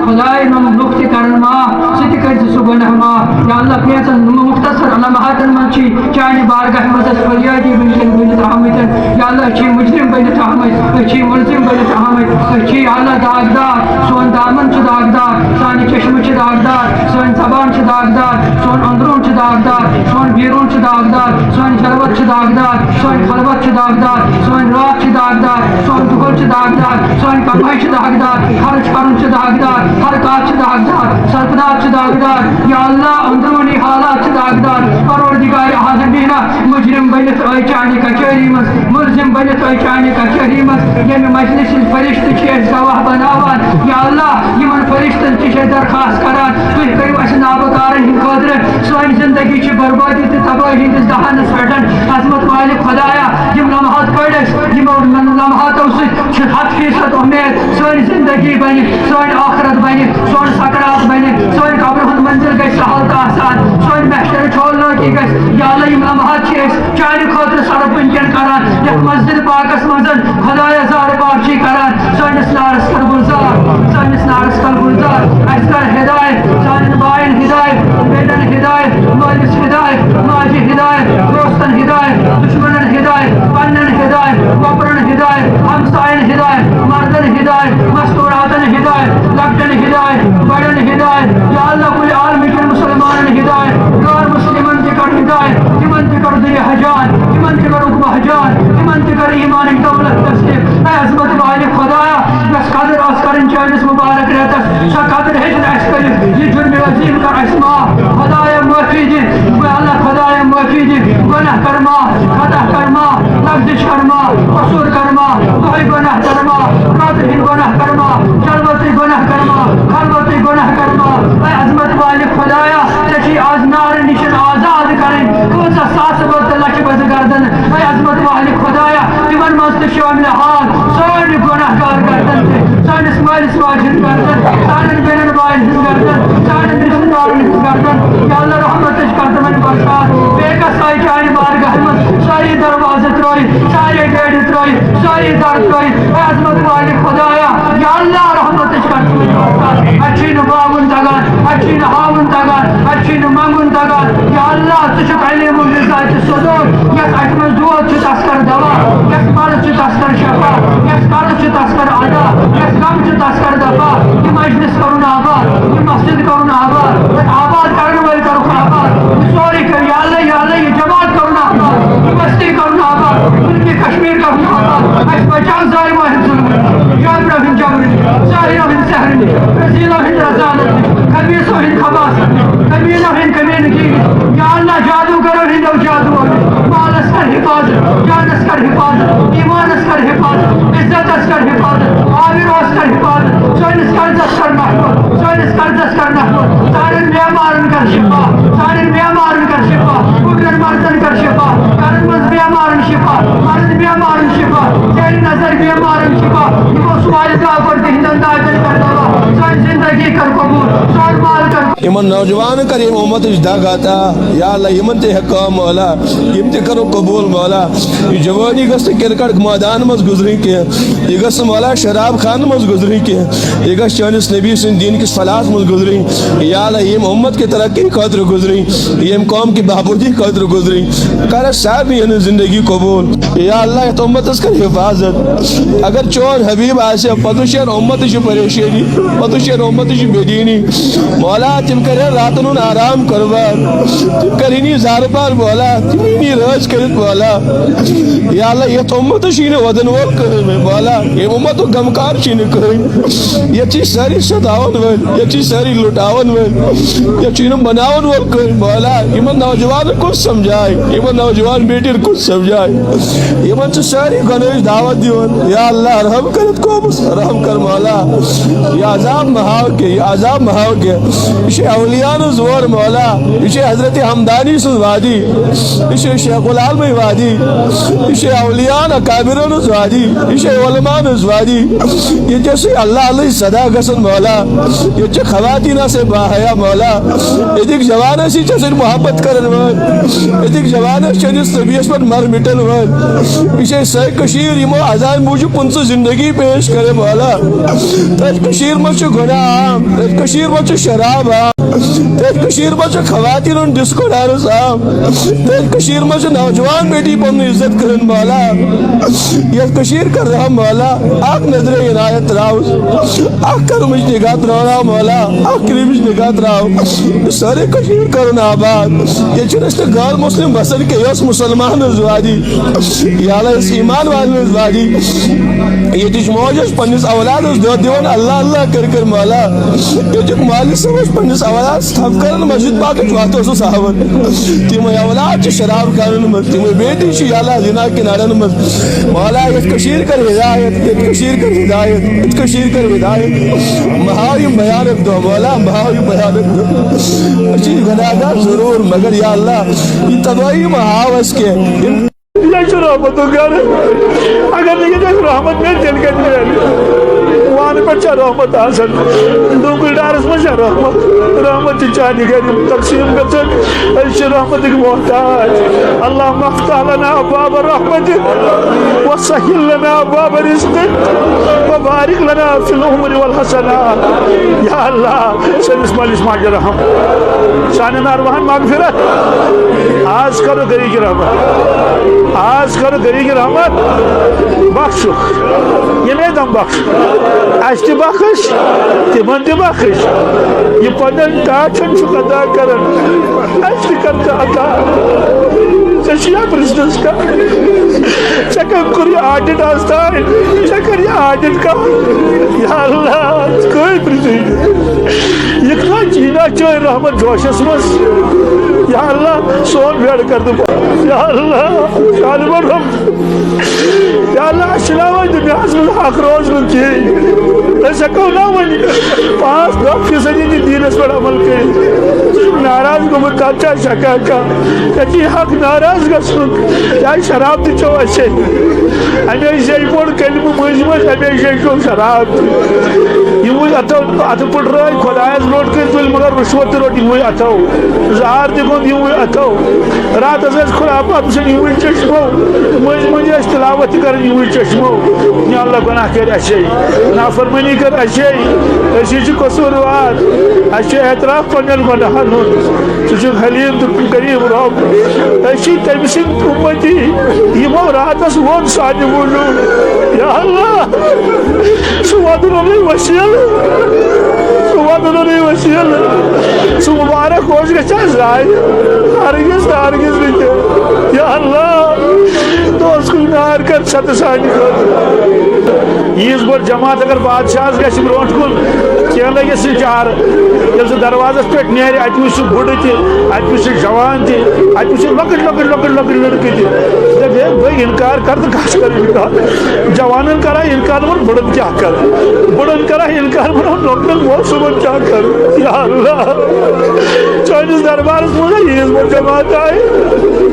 خدای مملوک تہ کرن معاف ست کر سہ گناہ معاف یا اللہ کینژن مختصر لمحاتن من چانہ بارگاہ مز فریادی بنت آمت یا اللہ چھ مجرم بنت آمت چھ ملزم بنت آمت چھ اللہ داغدار سون دامن چھ داغدار سانہ چشم چھ داغدار سون زبان چھ داغدار سون اندرون چھ داغدار سون بیرون چھ داغدار سون جلوت چھ داغدار سون خلوت چھ داغدار سون رات چھ داغدار سون دہل چھ داغدار سون کمائی چھ داغدار خرچ کرن چھ داغدار حرکات چھ داغدار سرپنات چھ داغدار یا اللہ اندرونی حالات چھ داغدار پروردگار عالمینہ مجرم بنت آئی چانہ کچہری مز ملزم بنت آئی چانہ کچہری مز یم مجلس فرشتہ چھ گواہ بناوان یا اللہ یمن فرشتن تہ درخواست کران تھی کرو اس نابکارن ہند خاطر سانی زندگی چھ بربادی تہ تباہی ہندس دہانس پہ عظمت مالک خدایا یم لمحات پڑھ یمو لمحاتو ست 100% امید سانی زندگی بن سانی آخرت بن سون سکرات بن سون قبر ہند منزل گژھِ سہل تہ آسان سون محشر چھولناکی گژھِ یا اللہ یم لمحات چھ أسۍ چانہ خاطر صرف ونکین کران یتھ مسجد پاکس مز خدایا زار پاک چھ کران سٲنِس نارس کر گلزار سٲنِس نارس کر گلزار اَسہِ کر ہدایت سانٮ۪ن بایَن ہدایت بیٹن ہدایت مٲلِس ہدایت ماجہِ ہدایت دوستن ہدایت دشمنن ہدایت پننن ہدایت کۄپرن ہدایت ہمساین ہدایت مردن ہدایت مستوراتن ہدایت لۄکٹن ہدایت بڑن ہدایت یا اللہ کل عالمکین مسلمانن ہدایت غیر مسلمن تہ کر ہدایت تمن تہ کر دل حجان تمن تہ کر حکم حجان تمن تہ کر ایمان دولت تصدیق اے عظمت مالک خدایا یس قدر آس کرن چانس مبارک رہتس سا قدر ہیچن اس کر یہ جرم عظیم کر اس معاف خدایا معافی دی اللہ خدایا معافی دی گناہ کر معاف خطا کر معاف لفظ کر معاف قصور کر معاف کوئی گناہ کر معاف قاتل گناہ کر معاف جلوتی گناہ کر معاف خلوتی گناہ کر معاف اے عظمت مالک خدایا تشی آز نار نشن آزاد کریں کوزا ساس وقت لچ بز گردن اے عظمت مالک خدایا تمن مست شامل حال سارے گناہ گار گردن تھے سانس مالس واجد گردن سانن بینن بائن گردن سانن رشتہ دارن گردن یا اللہ رحمت کر تمن برکات بے کس آئی چانہ بارگاہ مز ساری دروازہ تروئی ساری گیٹ تروئی ساری در تروئی اے عظمت مالک خدایا یا اللہ رحمت کر تمن برکات اچھی نباون تگان اچھی نہاون تگان اچھی منگن تگان یا اللہ تشک علم و رضایت صدور یس اٹمن دود چھ تسکر دوا یس مرض چھ تسکر شفا یس قرض چھ تسکر ادا یس غم چھ تسکر دفا یہ مجلس کرن آباد یہ مسجد کرن آباد آباد کرن ول کرو آباد سوری کر یا اللہ یہ جماعت کرن آباد یہ بستی کرن آباد ملک کشمیر کرن آباد اس بچان ظالم و ظلم جابر بن جبر ساحر بن سحر رزیل بن رزالت خبیث بن خباثت کمینہ بن کمینگی یا اللہ جادوگر ہند و جادو مالس کر حفاظت جانس کر حفاظت ایمانس کر حفاظت عزتس کر حفاظت آبروس کر حفاظت سانس قرضس کر محفوظ سانس قرضس کر محفوظ سارن بیمارن کر شفا سارن بیمارن کر شفا بگرن مردن کر شفا کرن مز بیمارن شفا مرد بیمارن شفا زیر نظر بیمارن شفا یہ سوال کا پر ہندن داخل کر دوا سان زندگی کر قبول سان مال کر یمن نوجوان کر یم امت دگ آتا یا اللہ یمن تہ حکام مولا یم تہ کرو قبول مولا یہ جوانی گھس کرکٹ میدان مز گزری کی یہ گھس مولا شراب خان مز گزری کی یہ گھس چانس نبی سن دین کس فلاح مز گزری یا اللہ یم امت کی ترقی خاطر گزری یم قوم کی بہبودی خاطر گزری کر سارے زندگی قبول یا اللہ یہ امت کر حفاظت اگر چون حبیب آسے پتہ شیر امت پریشانی پتہ شیر امت بے دینی مولا تم کرے راتن آرام کربار تم کرینی زار پار مولا تمینی راج کرت مولا یا اللہ یہ امت شین ودن وول کرے مولا یہ امت غمکار شین کرے یہ چیز ساری ستاون ول یہ چیز ساری لٹاون ول یہ چین بناون وول کرے مولا یمن نوجوان کو سمجھائے یمن نوجوان بیٹر کو سمجھائے یمن چ ساری گنج دعوت دیون یا اللہ رحم کرت کو رحم کر مولا یہ عذاب مہاو کے یہ عذاب مہاو کے اولیاء زور مولا یہ حضرت حمدانی سن وادی یہ شیخ العالم وادی یہ اولیاء اکابرن وادی یہ علماء وادی یہ جیسے اللہ علیہ صدا گسن مولا یہ خواتین سے باحیا مولا یہ جوان سی چسن محبت کرن ول یہ جوان چنس طبیعت پر مر مٹن ول یہ سہ کشیر یمو آزاد موجود پنس زندگی پیش کرے مولا تر کشیر مچ گناہ عام تر کشیر مچ شراب عام تر کشیر مچ خواتین ڈسکو ڈانس عام تر کشیر مچ نوجوان بیٹی پن عزت کرن مولا یہ کشیر کر رہا مولا آگ نظر عنایت راؤس آگ کرمش نگاہ تراؤ مولا آگ کریمش نگاہ تراؤ سارے کشیر کرن آباد یہ چنست غیر مسلم بسر کے یس مسلمان زوادی یا اللہ اس ایمان والن زوادی یہ تیش موجز پنیس اولاد اس دو دیون اللہ اللہ کر کر مولا یہ تیش مالی سمجھ پنیس اولاد ستھف کرن مسجد پاک چواتو سو صحابت تیمو اولاد چی شراب کرن مز تیمو بیٹی چی یا اللہ زنا کنارن مز مولا یہ کشیر کر ہدایت یہ کشیر کر ہدایت یہ کشیر کر ہدایت مہاوی بیانت دو مولا مہاوی بیانت دو اچھی گناہگار ضرور مگر یا اللہ یہ تباہی مہاوس کے یہ رحمت گھر اگر نہیں رحمت میں دل کے وہاں پر چا رحمت آسن ڈونگل ڈارس میں چا رحمت چانی گھر تقسیم گھر ایسی رحمت کی محتاج اللہم افتح لنا ابواب الرحمت وسہل لنا ابواب رزق وبارک لنا فی العمر والحسنات یا اللہ سنس مالس ماجر رحم شان ارواحن مغفرت آج کرو گری کی رحمت آج کرو گری کی رحمت بخشو یہ نہیں دم بخش آج تی بخش تی من تی بخش یہ پنن ٹاچن چک ادا کرن آج تی کرتا عطا چشیا پرسنس کا چکر کری آڈٹ آستا ہے چکر یہ آڈٹ کا یا اللہ کوئی پرسنس یکنا جینا چوئے رحمت جوشس مس یا اللہ سون بیڑ کر دو یا اللہ شالبر ہم یا اللہ شلاوہ دنیا حسن حق روز لکی ایسا کونا ونی 5-10% دین اس پر عمل کے ناراض کو متاچا شکا کا کہ حق ناراض کا سن یا شراب دی چو اچھے ہمیں شیئی پوڑ کلمہ مجمع ہمیں شیئی چو شراب یہ مجھے اتو پڑ رہا ہے خدایز لوٹ کے دل مگر رشوت روٹی مجھے اتو زہار دیکھو یہ مجھے اتو رات از کھلا پاپ سے یہ مجھے چشمو مجھے استلاوت کرن یہ مجھے چشمو یا اللہ گناہ کر اچھے نافرمانی کر اچھے اچھی چی قصوروار اچھے اعتراف پنجل گناہن ہون چی حلیم تو قریب رب اچھی تمسن امتی یہ مو رات از ون سانی بولو یا اللہ سوادن علی وسیل سوادن علی وسیل سو مبارک ہوش گچا زائی ہرگز ہرگز نہیں یا اللہ دوست کو نار کر ست سانی کر یہ اس بار جماعت اگر بادشاہ گھس برونٹ کن کیا لگے سی چار جب سے دروازہ پیٹ نیرے ات وچ بڑ تہ ات وچ جوان تہ ات وچ لکٹ لڑکی تہ جب بھائی انکار کر تو کاش کر انکار جوانن کرا انکار من بڑن کیا کر بڑن کرا انکار من لوکن وہ صبح کیا کر یا اللہ چاہیے دربار میں یہ اس بار جماعت آئے